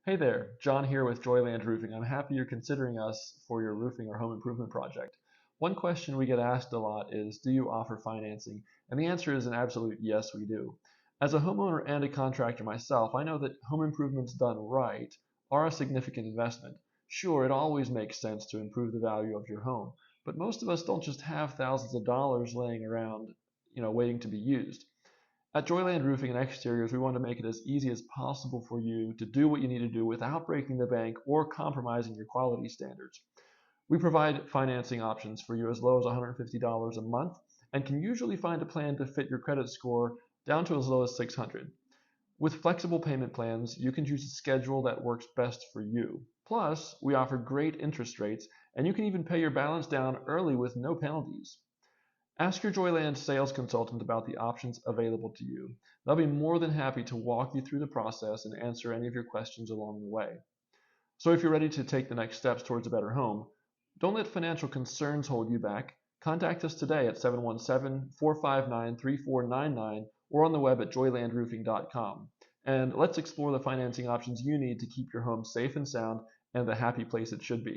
Hey there, John here with Joyland Roofing. I'm happy you're considering us for your roofing or home improvement project. One question we get asked a lot is, do you offer financing? And the answer is an absolute yes, we do. As a homeowner and a contractor myself, I know that home improvements done right are a significant investment. Sure, it always makes sense to improve the value of your home, but most of us don't just have thousands of dollars laying around, waiting to be used. At Joyland Roofing and Exteriors, we want to make it as easy as possible for you to do what you need to do without breaking the bank or compromising your quality standards. We provide financing options for you as low as $150 a month and can usually find a plan to fit your credit score down to as low as 600. With flexible payment plans, you can choose a schedule that works best for you. Plus, we offer great interest rates, and you can even pay your balance down early with no penalties. Ask your Joyland sales consultant about the options available to you. They'll be more than happy to walk you through the process and answer any of your questions along the way. So if you're ready to take the next steps towards a better home, don't let financial concerns hold you back. Contact us today at 717-459-3499 or on the web at joylandroofing.com. And let's explore the financing options you need to keep your home safe and sound and the happy place it should be.